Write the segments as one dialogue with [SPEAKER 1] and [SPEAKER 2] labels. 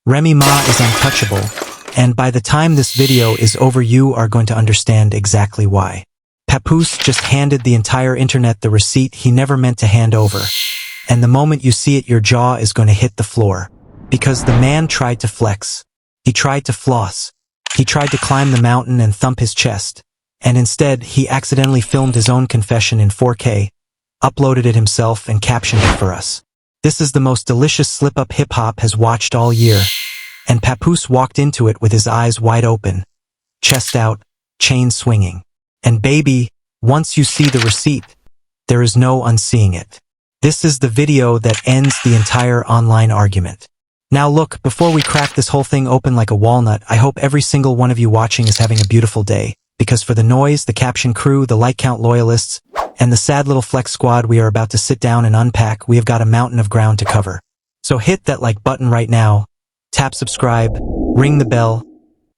[SPEAKER 1] Remy Ma is untouchable, and by the time this video is over you are going to understand exactly why. Papoose just handed the entire internet the receipt he never meant to hand over. And the moment you see it, your jaw is going to hit the floor. Because the man tried to flex. He tried to floss. He tried to climb the mountain and thump his chest. And instead, he accidentally filmed his own confession in 4K, uploaded it himself, and captioned it for us. This is the most delicious slip-up hip-hop has watched all year. And Papoose walked into it with his eyes wide open, chest out, chain swinging. And baby, once you see the receipt, there is no unseeing it. This is the video that ends the entire online argument. Now look, before we crack this whole thing open like a walnut, I hope every single one of you watching is having a beautiful day. Because for the noise, the caption crew, the like count loyalists, and the sad little flex squad we are about to sit down and unpack, we have got a mountain of ground to cover. So hit that like button right now, tap subscribe, ring the bell,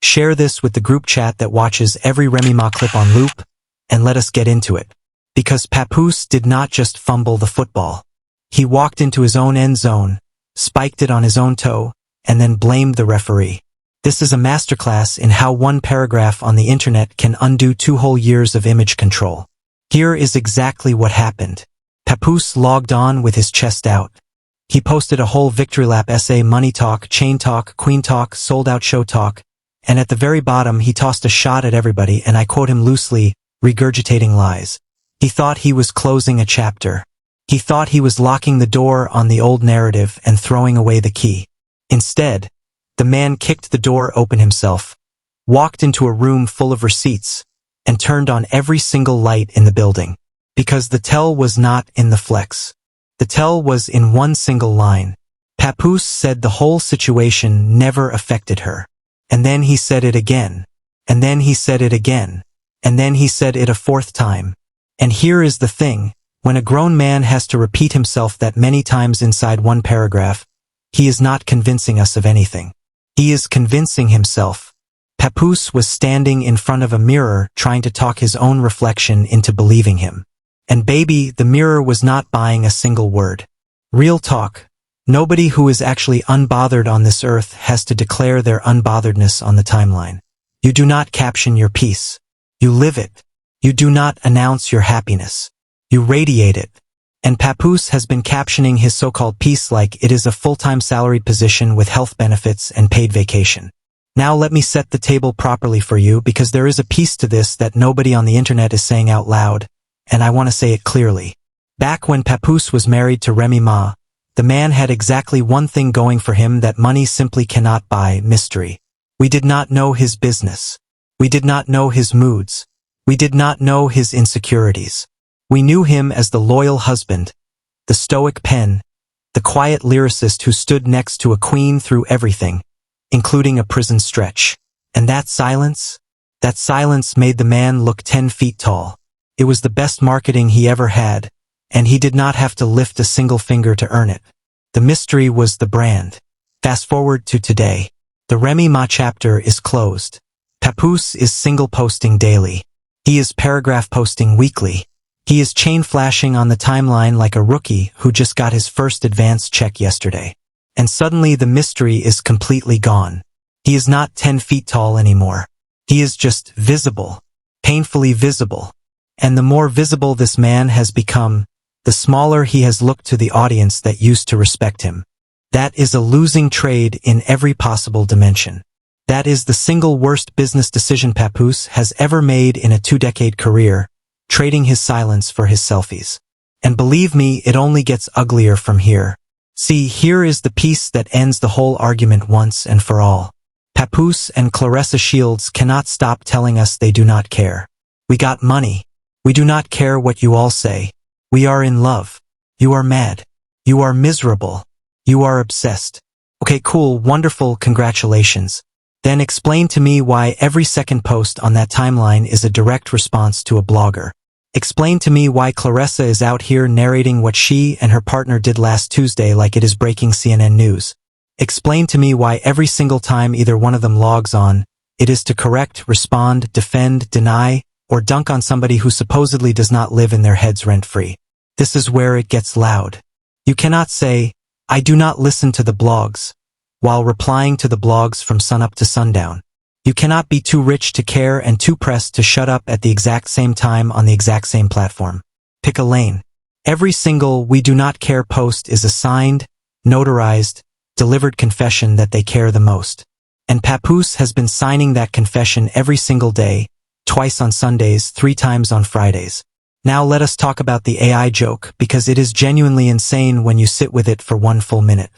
[SPEAKER 1] share this with the group chat that watches every Remy Ma clip on loop, and let us get into it. Because Papoose did not just fumble the football. He walked into his own end zone, spiked it on his own toe, and then blamed the referee. This is a masterclass in how one paragraph on the internet can undo 2 whole years of image control. Here is exactly what happened. Papoose logged on with his chest out. He posted a whole victory lap essay, money talk, chain talk, queen talk, sold out show talk, and at the very bottom he tossed a shot at everybody, and I quote him loosely, regurgitating lies. He thought he was closing a chapter. He thought he was locking the door on the old narrative and throwing away the key. Instead, the man kicked the door open himself, walked into a room full of receipts, and turned on every single light in the building. Because the tell was not in the flex. The tell was in one single line. Papoose said the whole situation never affected her. And then he said it again. And then he said it again. And then he said it a 4th time. And here is the thing, when a grown man has to repeat himself that many times inside one paragraph, he is not convincing us of anything. He is convincing himself. Papoose was standing in front of a mirror trying to talk his own reflection into believing him. And baby, the mirror was not buying a single word. Real talk. Nobody who is actually unbothered on this earth has to declare their unbotheredness on the timeline. You do not caption your peace. You live it. You do not announce your happiness. You radiate it. And Papoose has been captioning his so-called peace like it is a full-time salaried position with health benefits and paid vacation. Now let me set the table properly for you, because there is a piece to this that nobody on the internet is saying out loud, and I want to say it clearly. Back when Papoose was married to Remy Ma, the man had exactly one thing going for him that money simply cannot buy: mystery. We did not know his business. We did not know his moods. We did not know his insecurities. We knew him as the loyal husband, the stoic pen, the quiet lyricist who stood next to a queen through everything, including a prison stretch. And that silence made the man look 10 feet tall. It was the best marketing he ever had, and he did not have to lift a single finger to earn it. The mystery was the brand. Fast forward to today. The Remy Ma chapter is closed. Papoose is single posting daily. He is paragraph posting weekly. He is chain flashing on the timeline like a rookie who just got his first advance check yesterday. And suddenly the mystery is completely gone. He is not 10 feet tall anymore. He is just visible. Painfully visible. And the more visible this man has become, the smaller he has looked to the audience that used to respect him. That is a losing trade in every possible dimension. That is the single worst business decision Papoose has ever made in a 2-decade career, trading his silence for his selfies. And believe me, it only gets uglier from here. See, here is the piece that ends the whole argument once and for all. Papoose and Claressa Shields cannot stop telling us they do not care. We got money. We do not care what you all say. We are in love. You are mad. You are miserable. You are obsessed. Okay, cool, wonderful, congratulations. Then explain to me why every second post on that timeline is a direct response to a blogger. Explain to me why Claressa is out here narrating what she and her partner did last Tuesday like it is breaking CNN news. Explain to me why every single time either one of them logs on, it is to correct, respond, defend, deny, or dunk on somebody who supposedly does not live in their heads rent-free. This is where it gets loud. You cannot say, I do not listen to the blogs. while replying to the blogs from sunup to sundown. You cannot be too rich to care and too pressed to shut up at the exact same time on the exact same platform. Pick a lane. Every single "we do not care" post is a signed, notarized, delivered confession that they care the most. And Papoose has been signing that confession every single day, twice on Sundays, 3 times on Fridays. Now let us talk about the AI joke, because it is genuinely insane when you sit with it for 1 full minute.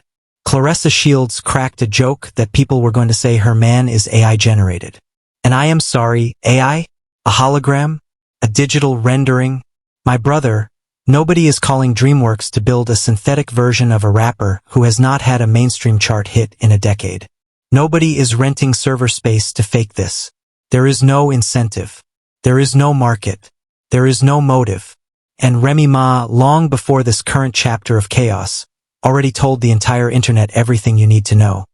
[SPEAKER 1] Claressa Shields cracked a joke that people were going to say her man is AI generated. And I am sorry, AI? A hologram? A digital rendering? My brother, nobody is calling DreamWorks to build a synthetic version of a rapper who has not had a mainstream chart hit in a decade. Nobody is renting server space to fake this. There is no incentive. There is no market. There is no motive. And Remy Ma, long before this current chapter of chaos, already told the entire internet everything you need to know.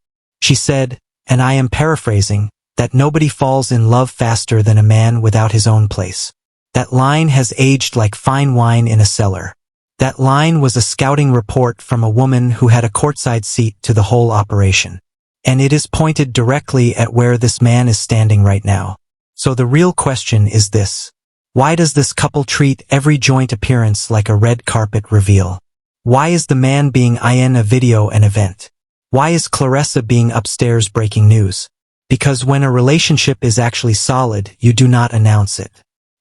[SPEAKER 1] She said, and I am paraphrasing, that nobody falls in love faster than a man without his own place. That line has aged like fine wine in a cellar. That line was a scouting report from a woman who had a courtside seat to the whole operation. And it is pointed directly at where this man is standing right now. So the real question is this. Why does this couple treat every joint appearance like a red carpet reveal? Why is the man being in a video an event? Why is Claressa being upstairs breaking news? Because when a relationship is actually solid, you do not announce it.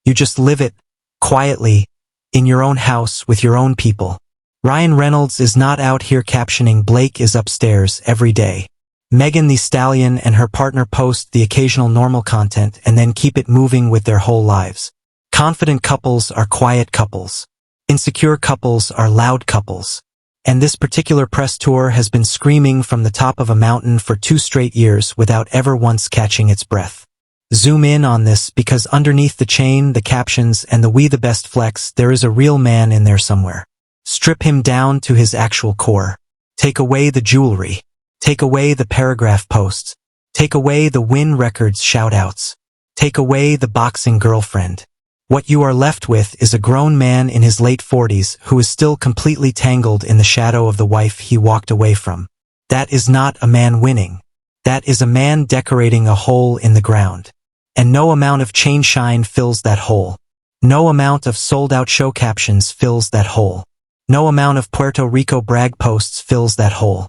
[SPEAKER 1] You just live it, quietly, in your own house with your own people. Ryan Reynolds is not out here captioning "Blake is upstairs" every day. Megan Thee Stallion and her partner post the occasional normal content and then keep it moving with their whole lives. Confident couples are quiet couples. Insecure couples are loud couples. And this particular press tour has been screaming from the top of a mountain for 2 straight years without ever once catching its breath. Zoom in on this, because underneath the chain, the captions, and the "we the best" flex, there is a real man in there somewhere. Strip him down to his actual core. Take away the jewelry. Take away the paragraph posts. Take away the win records shoutouts. Take away the boxing girlfriend. What you are left with is a grown man in his late 40s who is still completely tangled in the shadow of the wife he walked away from. That is not a man winning. That is a man decorating a hole in the ground. And no amount of chain shine fills that hole. No amount of sold-out show captions fills that hole. No amount of Puerto Rico brag posts fills that hole.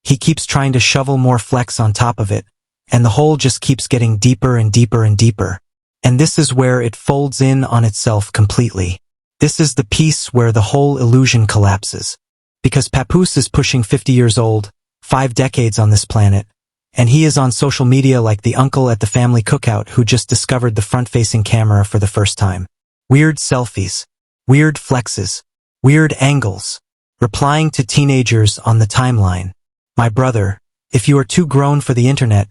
[SPEAKER 1] He keeps trying to shovel more flex on top of it, and the hole just keeps getting deeper and deeper and deeper. And this is where it folds in on itself completely. This is the piece where the whole illusion collapses. Because Papoose is pushing 50 years old, 5 decades on this planet, and he is on social media like the uncle at the family cookout who just discovered the front-facing camera for the first time. Weird selfies. Weird flexes. Weird angles. Replying to teenagers on the timeline. My brother, if you are too grown for the internet,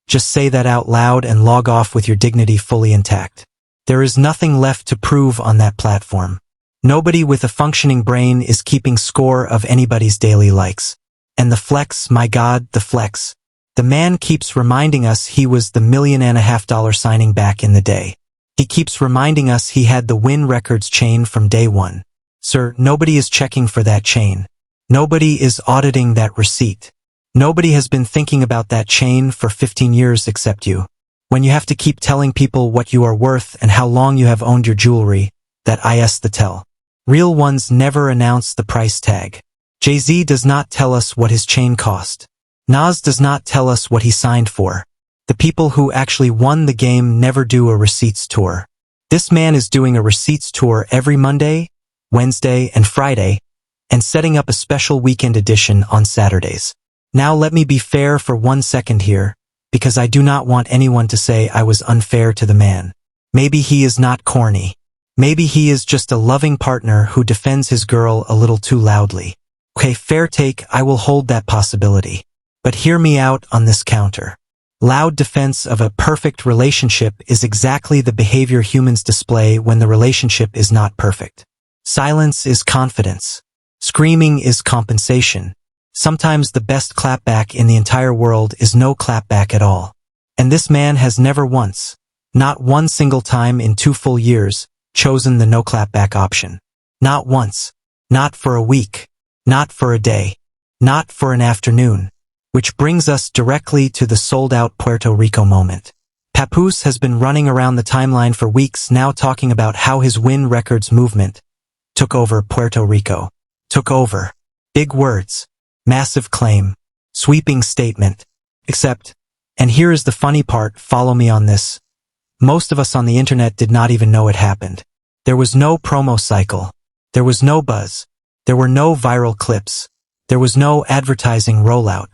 [SPEAKER 1] just say that out loud and log off with your dignity fully intact. There is nothing left to prove on that platform. Nobody with a functioning brain is keeping score of anybody's daily likes. And the flex, my God, the flex. The man keeps reminding us he was the $1.5 million signing back in the day. He keeps reminding us he had the Win Records chain from day one. Sir, nobody is checking for that chain. Nobody is auditing that receipt. Nobody has been thinking about that chain for 15 years except you. When you have to keep telling people what you are worth and how long you have owned your jewelry, that is the tell. Real ones never announce the price tag. Jay-Z does not tell us what his chain cost. Nas does not tell us what he signed for. The people who actually won the game never do a receipts tour. This man is doing a receipts tour every Monday, Wednesday, and Friday, and setting up a special weekend edition on Saturdays. Now let me be fair for 1 second here, because I do not want anyone to say I was unfair to the man. Maybe he is not corny. Maybe he is just a loving partner who defends his girl a little too loudly. Okay, fair take, I will hold that possibility. But hear me out on this counter. Loud defense of a perfect relationship is exactly the behavior humans display when the relationship is not perfect. Silence is confidence. Screaming is compensation. Sometimes the best clapback in the entire world is no clapback at all. And this man has never once, not one single time in 2 full years, chosen the no clapback option. Not once. Not for a week. Not for a day. Not for an afternoon. Which brings us directly to the sold-out Puerto Rico moment. Papoose has been running around the timeline for weeks now talking about how his Win Records movement took over Puerto Rico. Took over. Big words. Massive claim. Sweeping statement. Except, and here is the funny part, follow me on this, most of us on the internet did not even know it happened. There was no promo cycle. There was no buzz. There were no viral clips. There was no advertising rollout.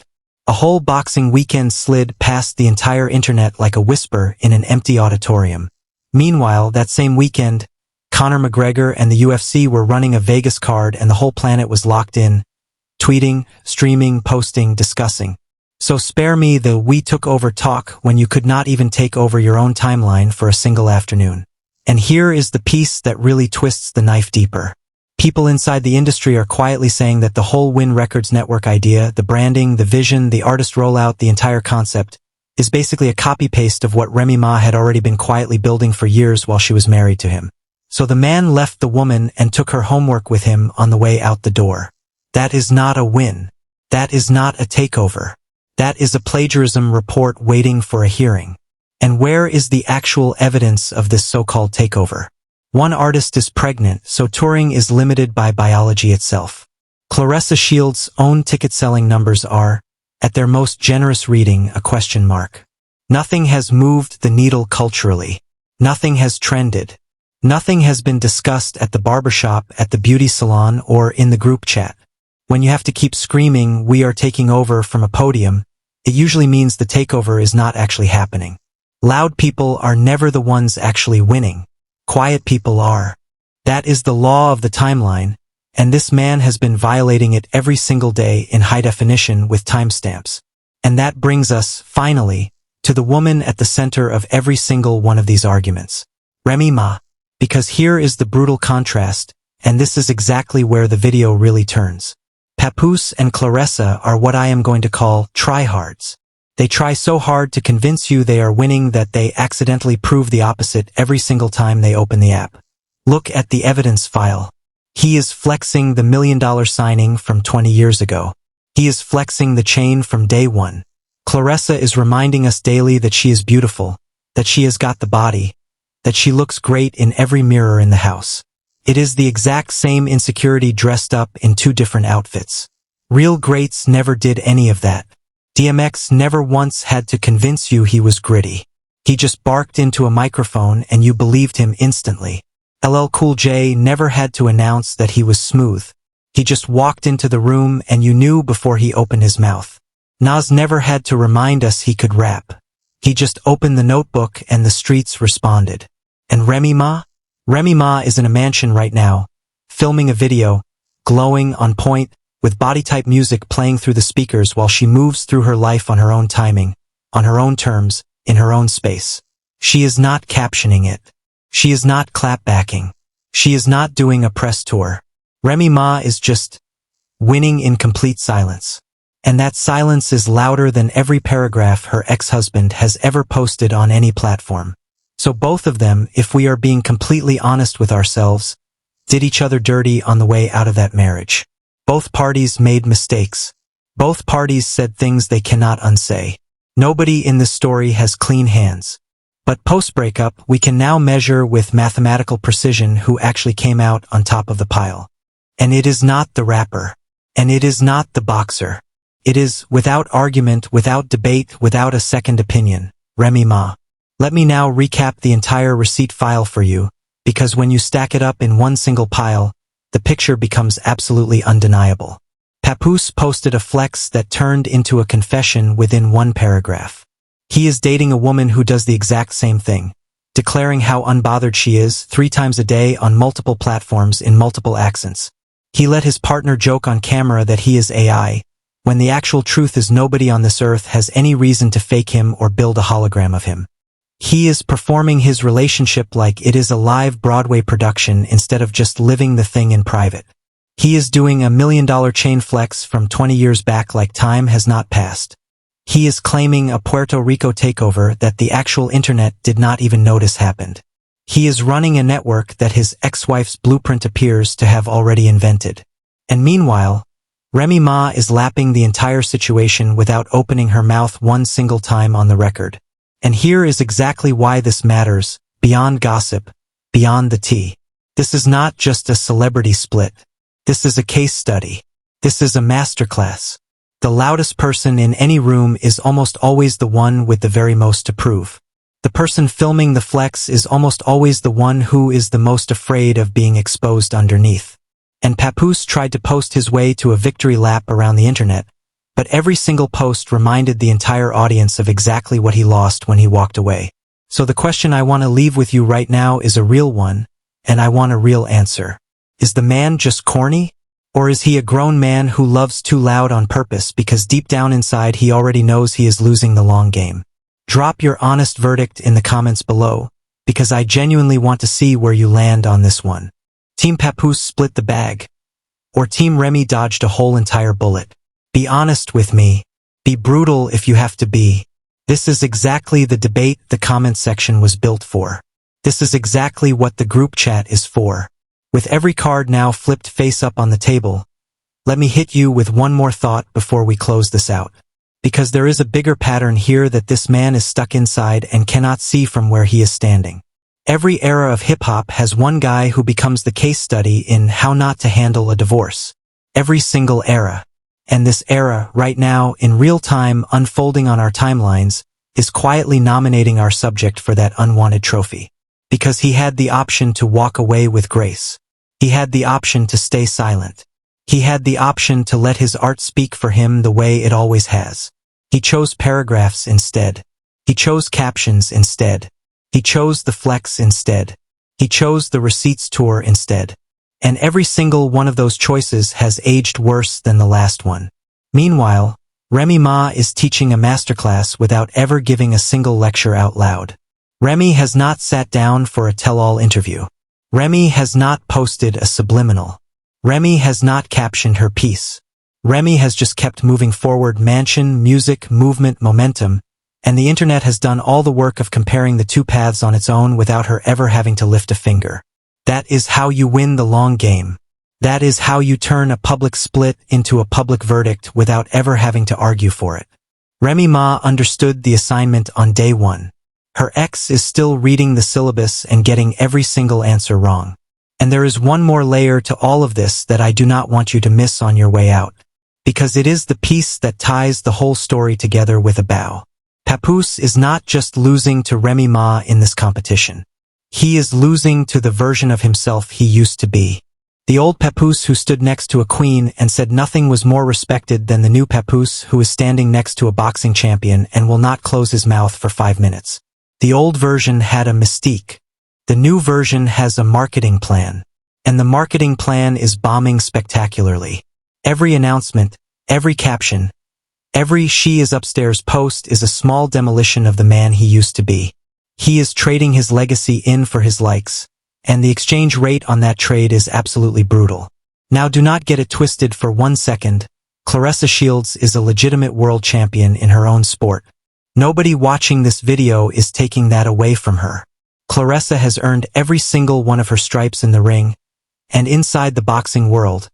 [SPEAKER 1] A whole boxing weekend slid past the entire internet like a whisper in an empty auditorium. Meanwhile, that same weekend, Conor McGregor and the UFC were running a Vegas card and the whole planet was locked in, tweeting, streaming, posting, discussing. So spare me the "we took over" talk when you could not even take over your own timeline for a single afternoon. And here is the piece that really twists the knife deeper. People inside the industry are quietly saying that the whole Win Records network idea, the branding, the vision, the artist rollout, the entire concept, is basically a copy-paste of what Remy Ma had already been quietly building for years while she was married to him. So the man left the woman and took her homework with him on the way out the door. That is not a win. That is not a takeover. That is a plagiarism report waiting for a hearing. And where is the actual evidence of this so-called takeover? One artist is pregnant, so touring is limited by biology itself. Claressa Shields' own ticket-selling numbers are, at their most generous reading, a question mark. Nothing has moved the needle culturally. Nothing has trended. Nothing has been discussed at the barbershop, at the beauty salon, or in the group chat. When you have to keep screaming, "We are taking over" from a podium, it usually means the takeover is not actually happening. Loud people are never the ones actually winning. Quiet people are. That is the law of the timeline, and this man has been violating it every single day in high definition with timestamps. And that brings us, finally, to the woman at the center of every single one of these arguments. Remy Ma. Because here is the brutal contrast, and this is exactly where the video really turns. Papoose and Claressa are what I am going to call tryhards. They try so hard to convince you they are winning that they accidentally prove the opposite every single time they open the app. Look at the evidence file. He is flexing the $1 million signing from 20 years ago. He is flexing the chain from day one. Claressa is reminding us daily that she is beautiful, that she has got the body, that she looks great in every mirror in the house. It is the exact same insecurity dressed up in two different outfits. Real greats never did any of that. DMX never once had to convince you he was gritty. He just barked into a microphone and you believed him instantly. LL Cool J never had to announce that he was smooth. He just walked into the room and you knew before he opened his mouth. Nas never had to remind us he could rap. He just opened the notebook and the streets responded. And Remy Ma? Remy Ma is in a mansion right now, filming a video, glowing, on point, with body-type music playing through the speakers while she moves through her life on her own timing, on her own terms, in her own space. She is not captioning it. She is not clapbacking. She is not doing a press tour. Remy Ma is just winning in complete silence. And that silence is louder than every paragraph her ex-husband has ever posted on any platform. So both of them, if we are being completely honest with ourselves, did each other dirty on the way out of that marriage. Both parties made mistakes. Both parties said things they cannot unsay. Nobody in this story has clean hands. But post-breakup, we can now measure with mathematical precision who actually came out on top of the pile. And it is not the rapper. And it is not the boxer. It is, without argument, without debate, without a second opinion, Remy Ma. Let me now recap the entire receipt file for you, because when you stack it up in one single pile, the picture becomes absolutely undeniable. Papoose posted a flex that turned into a confession within one paragraph. He is dating a woman who does the exact same thing, declaring how unbothered she is 3 times a day on multiple platforms in multiple accents. He let his partner joke on camera that he is AI, when the actual truth is nobody on this earth has any reason to fake him or build a hologram of him. He is performing his relationship like it is a live Broadway production instead of just living the thing in private. He is doing a $1 million chain flex from 20 years back like time has not passed. He is claiming a Puerto Rico takeover that the actual internet did not even notice happened. He is running a network that his ex-wife's blueprint appears to have already invented. And meanwhile, Remy Ma is lapping the entire situation without opening her mouth one single time on the record. And here is exactly why this matters, beyond gossip, beyond the tea. This is not just a celebrity split. This is a case study. This is a masterclass. The loudest person in any room is almost always the one with the very most to prove. The person filming the flex is almost always the one who is the most afraid of being exposed underneath. And Papoose tried to post his way to a victory lap around the internet, but every single post reminded the entire audience of exactly what he lost when he walked away. So the question I want to leave with you right now is a real one, and I want a real answer. Is the man just corny? Or is he a grown man who loves too loud on purpose because deep down inside he already knows he is losing the long game? Drop your honest verdict in the comments below, because I genuinely want to see where you land on this one. Team Papoose split the bag, or Team Remy dodged a whole entire bullet? Be honest with me. Be brutal if you have to be. This is exactly the debate the comment section was built for. This is exactly what the group chat is for. With every card now flipped face up on the table, let me hit you with one more thought before we close this out. Because there is a bigger pattern here that this man is stuck inside and cannot see from where he is standing. Every era of hip-hop has one guy who becomes the case study in how not to handle a divorce. Every single era. And this era, right now, in real time, unfolding on our timelines, is quietly nominating our subject for that unwanted trophy. Because he had the option to walk away with grace. He had the option to stay silent. He had the option to let his art speak for him the way it always has. He chose paragraphs instead. He chose captions instead. He chose the flex instead. He chose the receipts tour instead. And every single one of those choices has aged worse than the last one. Meanwhile, Remy Ma is teaching a masterclass without ever giving a single lecture out loud. Remy has not sat down for a tell-all interview. Remy has not posted a subliminal. Remy has not captioned her piece. Remy has just kept moving forward, mansion, music, movement, momentum, and the internet has done all the work of comparing the two paths on its own without her ever having to lift a finger. That is how you win the long game. That is how you turn a public split into a public verdict without ever having to argue for it. Remy Ma understood the assignment on day one. Her ex is still reading the syllabus and getting every single answer wrong. And there is one more layer to all of this that I do not want you to miss on your way out. Because it is the piece that ties the whole story together with a bow. Papoose is not just losing to Remy Ma in this competition. He is losing to the version of himself he used to be. The old Papoose who stood next to a queen and said nothing was more respected than the new Papoose who is standing next to a boxing champion and will not close his mouth for 5 minutes. The old version had a mystique. The new version has a marketing plan. And the marketing plan is bombing spectacularly. Every announcement, every caption, every "she is upstairs" post is a small demolition of the man he used to be. He is trading his legacy in for his likes, and the exchange rate on that trade is absolutely brutal. Now do not get it twisted for 1 second. Claressa Shields is a legitimate world champion in her own sport. Nobody watching this video is taking that away from her. Claressa has earned every single one of her stripes in the ring, and inside the boxing world,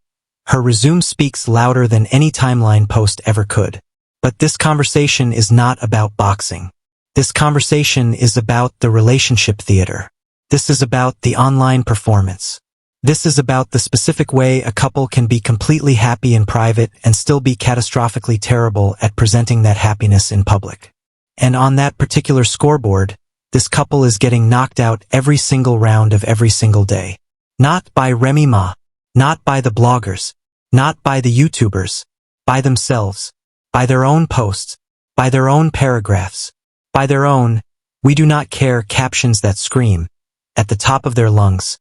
[SPEAKER 1] her resume speaks louder than any timeline post ever could. But this conversation is not about boxing. This conversation is about the relationship theater. This is about the online performance. This is about the specific way a couple can be completely happy in private and still be catastrophically terrible at presenting that happiness in public. And on that particular scoreboard, this couple is getting knocked out every single round of every single day. Not by Remy Ma, not by the bloggers, not by the YouTubers, by themselves, by their own posts, by their own paragraphs, by their own, we do not care captions that scream, at the top of their lungs.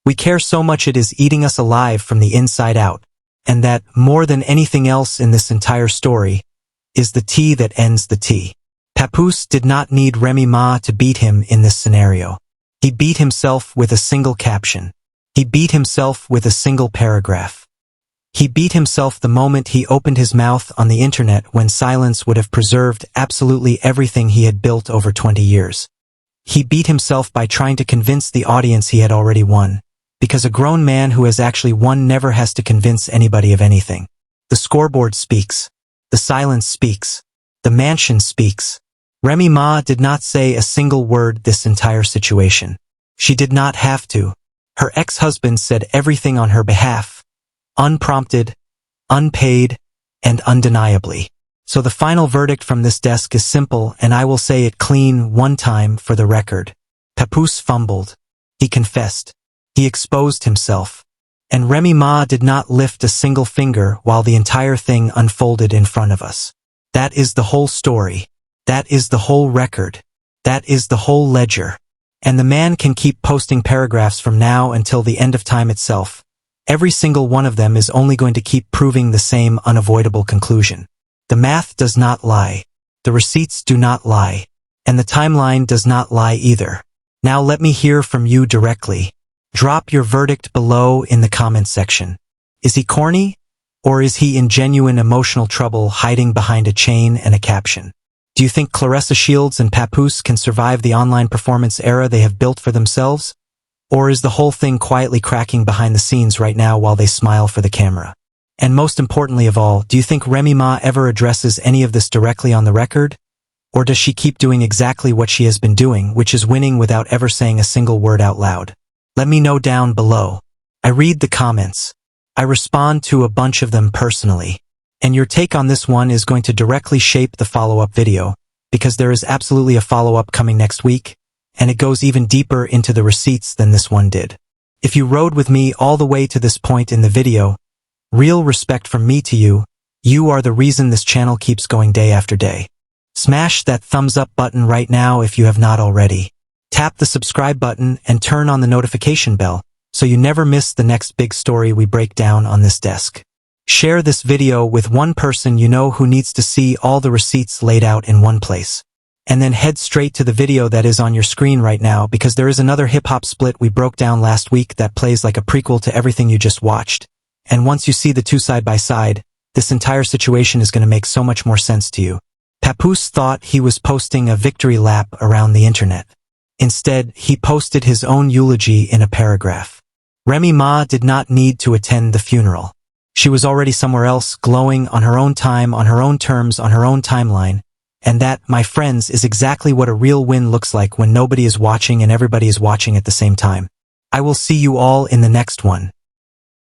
[SPEAKER 1] We care so much it is eating us alive from the inside out, and that, more than anything else in this entire story, is the tea that ends the tea. Papoose did not need Remy Ma to beat him in this scenario. He beat himself with a single caption. He beat himself with a single paragraph. He beat himself the moment he opened his mouth on the internet when silence would have preserved absolutely everything he had built over 20 years. He beat himself by trying to convince the audience he had already won, because a grown man who has actually won never has to convince anybody of anything. The scoreboard speaks. The silence speaks. The mansion speaks. Remy Ma did not say a single word this entire situation. She did not have to. Her ex-husband said everything on her behalf, unprompted, unpaid, and undeniably. So the final verdict from this desk is simple, and I will say it clean one time for the record. Papoose fumbled. He confessed. He exposed himself. And Remy Ma did not lift a single finger while the entire thing unfolded in front of us. That is the whole story. That is the whole record. That is the whole ledger. And the man can keep posting paragraphs from now until the end of time itself. Every single one of them is only going to keep proving the same unavoidable conclusion. The math does not lie. The receipts do not lie. And the timeline does not lie either. Now let me hear from you directly. Drop your verdict below in the comment section. Is he corny? Or is he in genuine emotional trouble hiding behind a chain and a caption? Do you think Claressa Shields and Papoose can survive the online performance era they have built for themselves? Or is the whole thing quietly cracking behind the scenes right now while they smile for the camera? And most importantly of all, do you think Remy Ma ever addresses any of this directly on the record? Or does she keep doing exactly what she has been doing, which is winning without ever saying a single word out loud? Let me know down below. I read the comments. I respond to a bunch of them personally. And your take on this one is going to directly shape the follow-up video, because there is absolutely a follow-up coming next week, and it goes even deeper into the receipts than this one did. If you rode with me all the way to this point in the video, real respect from me to you, you are the reason this channel keeps going day after day. Smash that thumbs up button right now if you have not already. Tap the subscribe button and turn on the notification bell, so you never miss the next big story we break down on this desk. Share this video with one person you know who needs to see all the receipts laid out in one place. And then head straight to the video that is on your screen right now, because there is another hip-hop split we broke down last week that plays like a prequel to everything you just watched. And once you see the two side by side, this entire situation is going to make so much more sense to you. Papoose thought he was posting a victory lap around the internet. Instead, he posted his own eulogy in a paragraph. Remy Ma did not need to attend the funeral. She was already somewhere else, glowing on her own time, on her own terms, on her own timeline. And that, my friends, is exactly what a real win looks like when nobody is watching and everybody is watching at the same time. I will see you all in the next one.